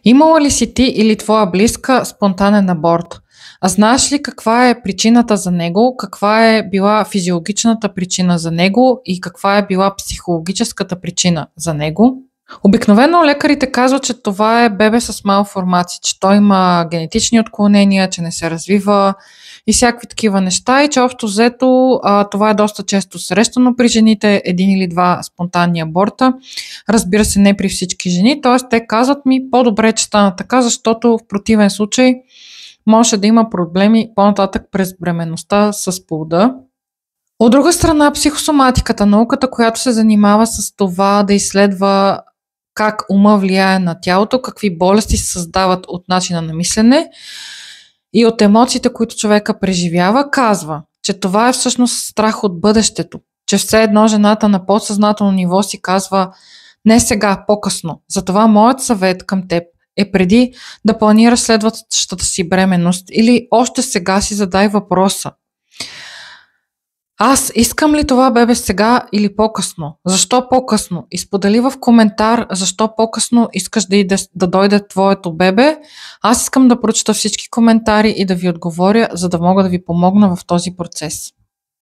Имала ли си ти или твоя близка спонтанен аборт? А знаеш ли каква е причината за него, каква е била физиологичната причина за него и каква е била психологическата причина за него? Обикновено лекарите казват, че това е бебе с малформации, че той има генетични отклонения, че не се развива и всякакви такива неща и че общо взето това е доста често срещано при жените, един или два спонтанни аборта. Разбира се, не при всички жени, т.е. те казват ми по-добре, че стана така, защото в противен случай може да има проблеми по-нататък през бременността с плода. От друга страна, психосоматиката, науката, която се занимава с това да изследва как ума влияе на тялото, какви болести се създават от начина на мислене и от емоциите, които човека преживява, казва, че това е всъщност страх от бъдещето, че все едно жената на подсъзнателно ниво си казва не сега, по-късно. Затова моят съвет към теб е преди да планираш следващата си бременност или още сега си задай въпроса: аз искам ли това бебе сега или по-късно? Защо по-късно? Изподели в коментар защо по-късно искаш да дойде твоето бебе. Аз искам да прочета всички коментари и да ви отговоря, за да мога да ви помогна в този процес.